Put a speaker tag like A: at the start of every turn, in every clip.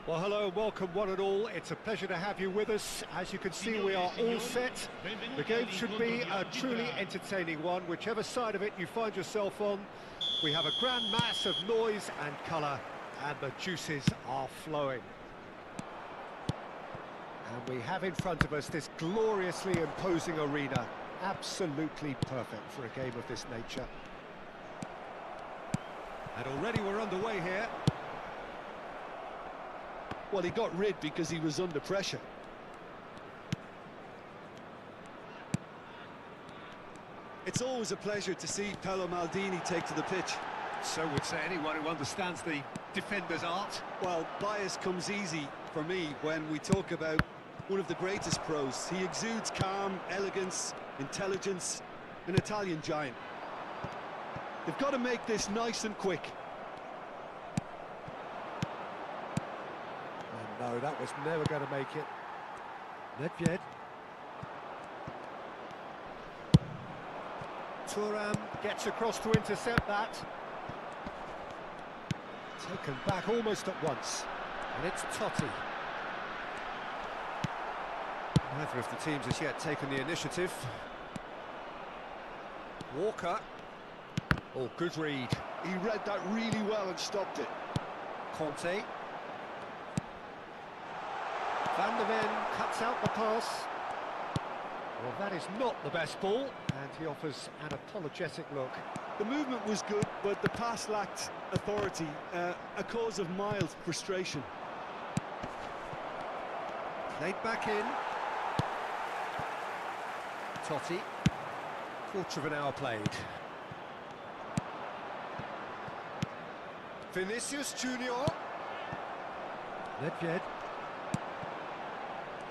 A: Well, hello and welcome one and all. It's a pleasure to have you with us. As you can see, we are all set. The game should be a truly entertaining one, whichever side of it you find yourself on. We have a grand mass of noise and colour, and the juices are flowing. And we have in front of us this gloriously imposing arena. Absolutely perfect for a game of this nature. And already we're underway here.
B: Well, he got rid because he was under pressure. It's always a pleasure to see Paolo Maldini take to the pitch.
A: So would say anyone who understands the defender's art.
B: Well, bias comes easy for me when we talk about one of the greatest pros. He exudes calm, elegance, intelligence, an Italian giant. They've got to make this nice and quick.
A: No, that was never going to make it. Nedved. Thuram gets across to intercept that. Taken back almost at once. And it's Totti. Neither of the teams has yet taken the initiative. Walker. Oh, good read.
B: He read that really well and stopped it.
A: Conte. Van der Ven cuts out the pass. Well, that is not the best ball, and he offers an apologetic look.
B: The movement was good, but the pass lacked authority, a cause of mild frustration.
A: Played back in. Totti. Quarter of an hour played. Vinicius Junior. Nedved.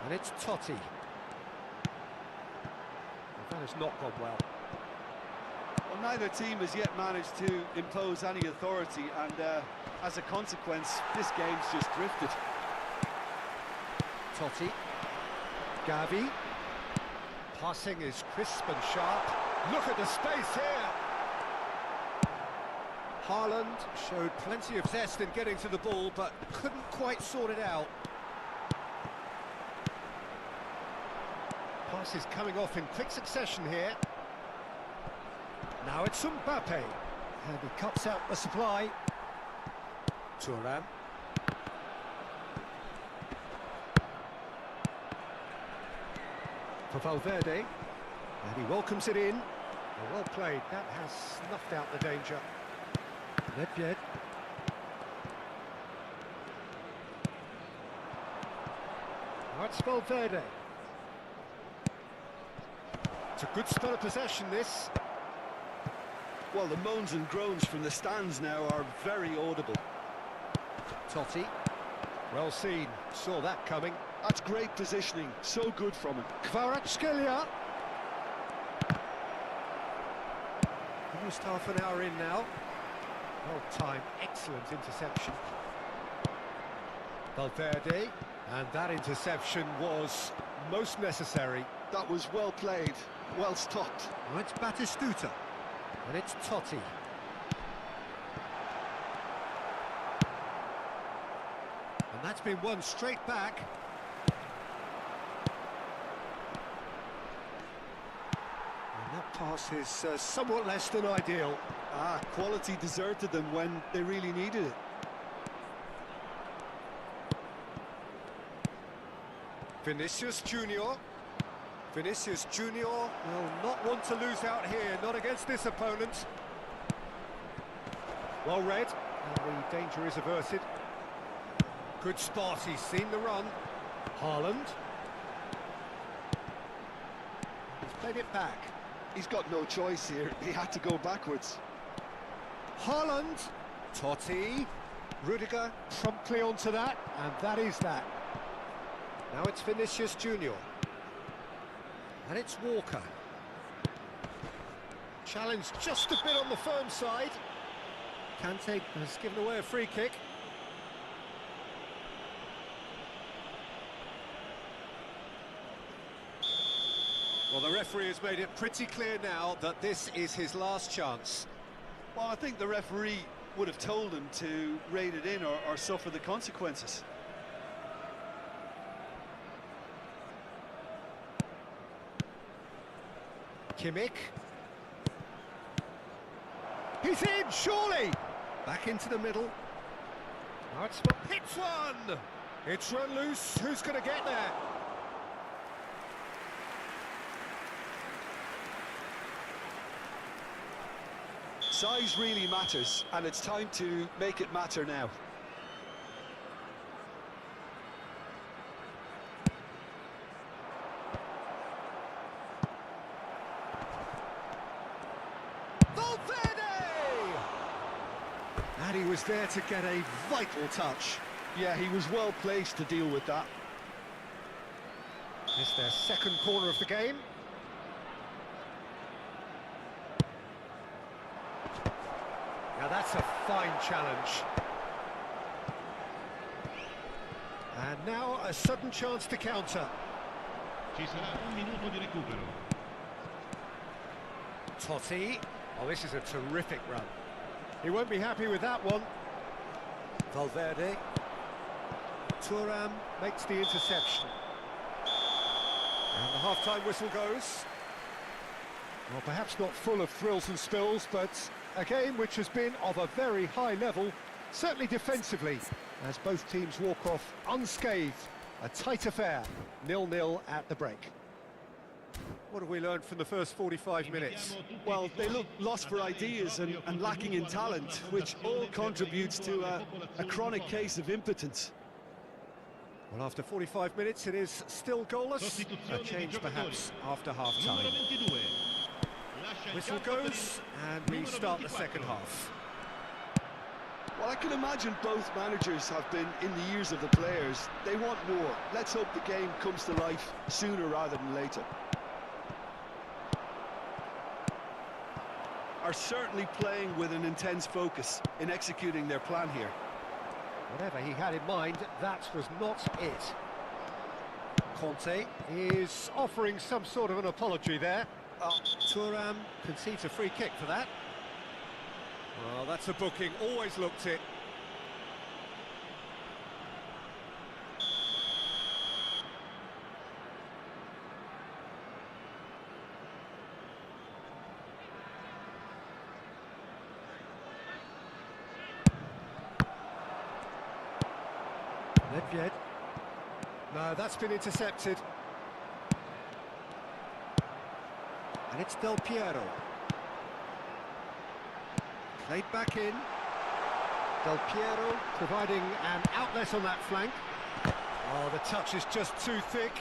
A: And it's Totti. Well, that has not gone well.
B: Well, neither team has yet managed to impose any authority, and as a consequence, this game's just drifted.
A: Totti. Gavi. Passing is crisp and sharp. Look at the space here. Haaland showed plenty of zest in getting to the ball, but couldn't quite sort it out. Pass is coming off in quick succession here. Now it's Mbappe. And he cuts out the supply. Thuram. For Valverde. And he welcomes it in. Well played. That has snuffed out the danger. Nedved. Now it's Valverde. It's a good spell of possession, this.
B: Well, the moans and groans from the stands now are very audible.
A: Totti. Well seen. Saw that coming.
B: That's great positioning. So good from him.
A: Kvaratskhelia. Almost half an hour in now. Well timed. Excellent interception. Valverde. And that interception was most necessary.
B: That was well played. Well stopped.
A: Now it's Batistuta. And it's Totti. And that's been won straight back. And that pass is somewhat less than ideal.
B: Quality deserted them when they really needed it.
A: Vinicius Junior. Vinicius Junior will not want to lose out here, not against this opponent. Well read, and the danger is averted. Good spot, he's seen the run. Haaland. He's played it back.
B: He's got no choice here, he had to go backwards.
A: Haaland. Totti. Rudiger promptly onto that, and that is that. Now it's Vinicius Junior. And it's Walker. Challenge just a bit on the firm side. Kante has given away a free kick. Well, the referee has made it pretty clear now that this is his last chance.
B: Well, I think the referee would have told him to rate it in or suffer the consequences.
A: Kimmich. He's in, surely! Back into the middle. Now it's hits one! It's run loose, who's going to get there?
B: Size really matters, and it's time to make it matter now.
A: And he was there to get a vital touch.
B: Yeah, he was well placed to deal with that.
A: It's their second corner of the game. Now that's a fine challenge. And now a sudden chance to counter.
C: Ci sarà un minuto di recupero.
A: Totti. Oh, this is a terrific run. He won't be happy with that one. Valverde. Thuram makes the interception. And the half-time whistle goes. Well, perhaps not full of thrills and spills, but a game which has been of a very high level, certainly defensively, as both teams walk off unscathed. A tight affair, 0-0 at the break. What have we learned from the first 45 minutes?
B: Well, they look lost for ideas and lacking in talent, which all contributes to a chronic case of impotence.
A: Well, after 45 minutes, it is still goalless. A change, perhaps, after half-time. Whistle goes, and we start the second half.
B: Well, I can imagine both managers have been in the ears of the players. They want more. Let's hope the game comes to life sooner rather than later. Are certainly playing with an intense focus in executing their plan here.
A: Whatever he had in mind, that was not it. Conte is offering some sort of an apology there. Thuram concedes a free kick for that. Well, that's a booking, always looked it. Nedved. No, that's been intercepted. And it's Del Piero. Played back in. Del Piero providing an outlet on that flank. Oh, the touch is just too thick.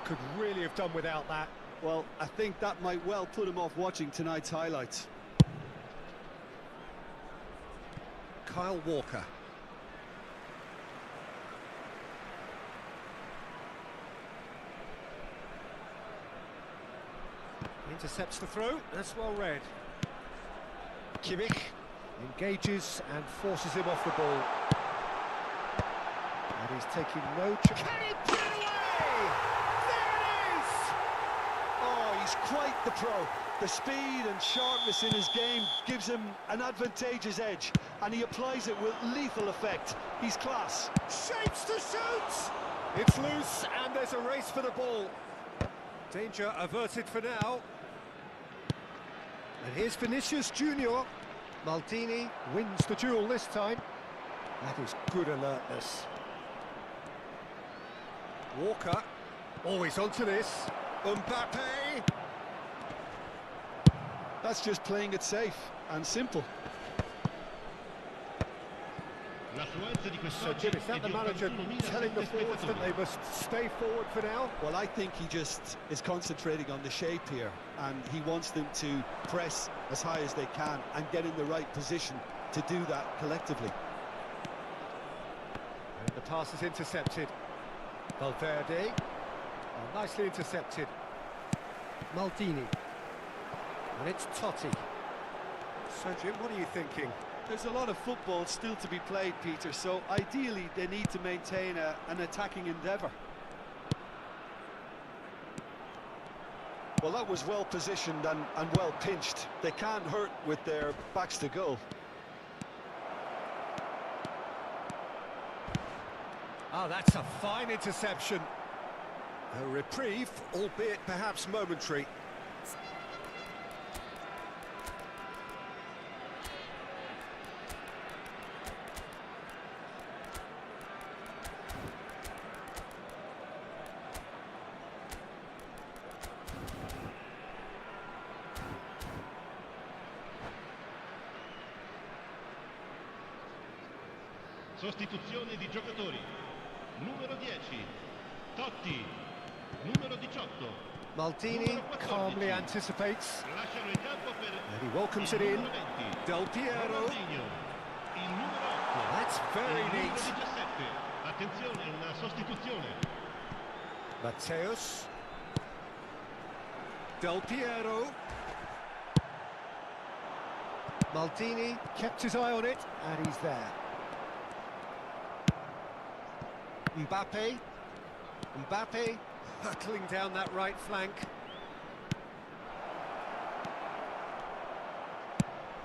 A: Could really have done without that.
B: Well, I think that might well put him off watching tonight's highlights.
A: Kyle Walker. Intercepts the throw, that's well read. Kimmich engages and forces him off the ball. And he's taking no chance. Can he put it away? There it is!
B: Oh, he's quite the pro. The speed and sharpness in his game gives him an advantageous edge, and he applies it with lethal effect. He's class.
A: Shapes to shoot! It's loose, and there's a race for the ball. Danger averted for now. And here's Vinicius Junior. Maldini wins the duel this time. That is good alertness. Walker. Always onto this. Mbappe.
B: That's just playing it safe and simple.
A: So, Jim, is that the manager telling the forwards that they must stay forward for now?
B: Well, I think he just is concentrating on the shape here, and he wants them to press as high as they can and get in the right position to do that collectively.
A: And the pass is intercepted. Valverde. Oh, nicely intercepted. Maldini. And it's Totti. So, Jim, what are you thinking?
B: There's a lot of football still to be played, Peter, so ideally they need to maintain an attacking endeavour. Well, that was well positioned and well pinched. They can't hurt with their backs to goal.
A: Oh, that's a fine interception. A reprieve, albeit perhaps momentary.
C: Sostituzione di giocatori. Numero 10, Totti. Numero 18.
A: Maldini calmly anticipates,
C: Lasciano il campo per
A: and he welcomes it
C: il
A: in.
C: numero 20.
A: Del Piero,
C: Ronaldinho. Il numero 8.
A: that's very
C: Il numero
A: neat.
C: 17. Attenzione, una sostituzione.
A: Matteus. Del Piero. Maldini kept his eye on it, and he's there. Mbappe hurtling down that right flank.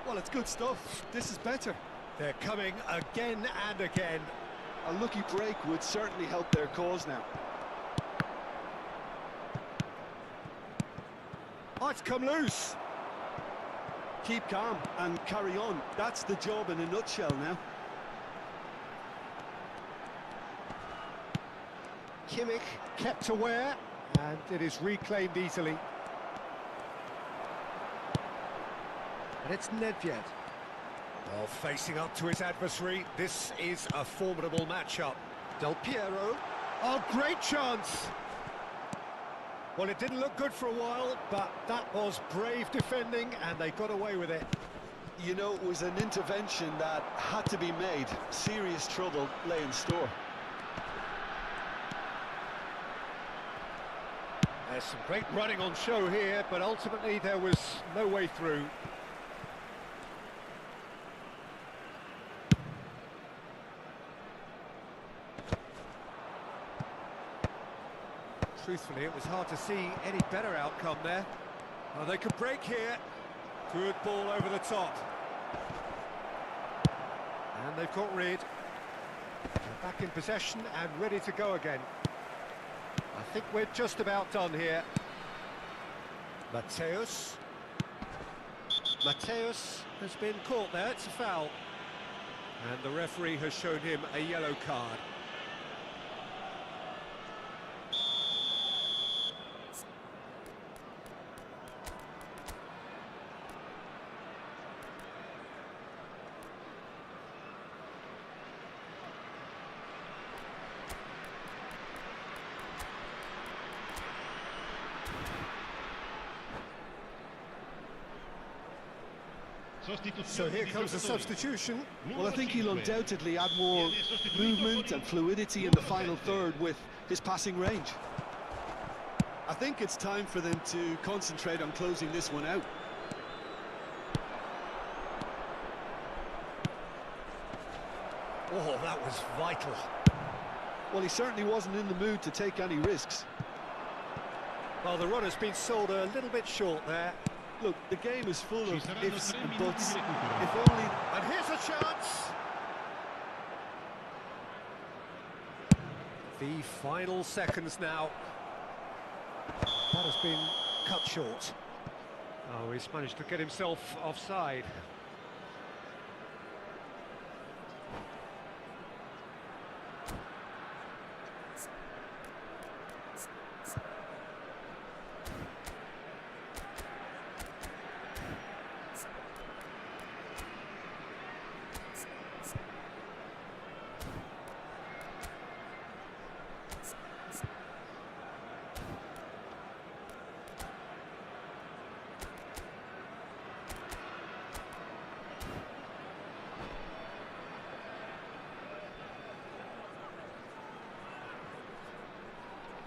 B: Well, it's good stuff. This is better.
A: They're coming again and again.
B: A lucky break would certainly help their cause now.
A: Oh, it's come loose.
B: Keep calm and carry on. That's the job in a nutshell now.
A: Kimmich kept aware, and it is reclaimed easily. And it's Nedved. Well, facing up to his adversary, this is a formidable matchup. Del Piero. Oh, great chance! Well, it didn't look good for a while, but that was brave defending, and they got away with it.
B: You know, it was an intervention that had to be made. Serious trouble lay in store.
A: There's some great running on show here, but ultimately there was no way through. Truthfully, it was hard to see any better outcome there. Oh, they could break here. Good ball over the top. And they've got rid. They're back in possession and ready to go again. I think we're just about done here. Matteus. Matteus has been caught there, it's a foul. And the referee has shown him a yellow card. So here comes the substitution.
B: Well, I think he'll undoubtedly add more movement and fluidity in the final third with his passing range. I think it's time for them to concentrate on closing this one out.
A: Oh, that was vital.
B: Well, he certainly wasn't in the mood to take any risks.
A: Well, the run has been sold a little bit short there.
B: Look, the game is full of ifs and buts. If only...
A: And here's a chance! The final seconds now. That has been cut short. Oh, he's managed to get himself offside.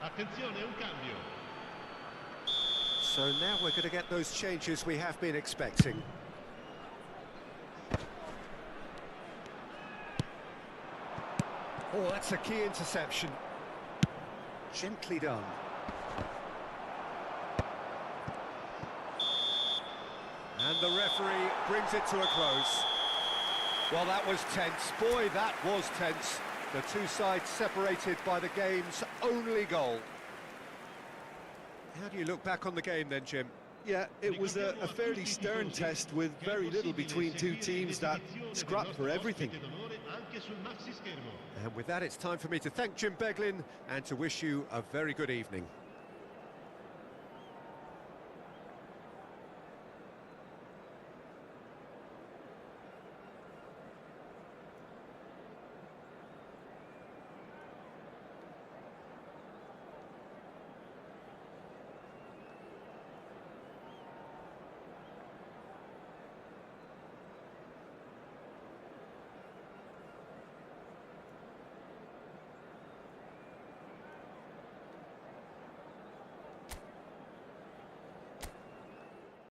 C: Attenzione, un cambio.
A: So now we're going to get those changes we have been expecting. Oh, that's a key interception. Gently done. And the referee brings it to a close. Well, that was tense. Boy, that was tense. The two sides separated by the game's only goal. How do you look back on the game then, Jim?
B: Yeah, it was a fairly stern test with very little between two teams that scrapped for everything.
A: And with that, it's time for me to thank Jim Beglin and to wish you a very good evening.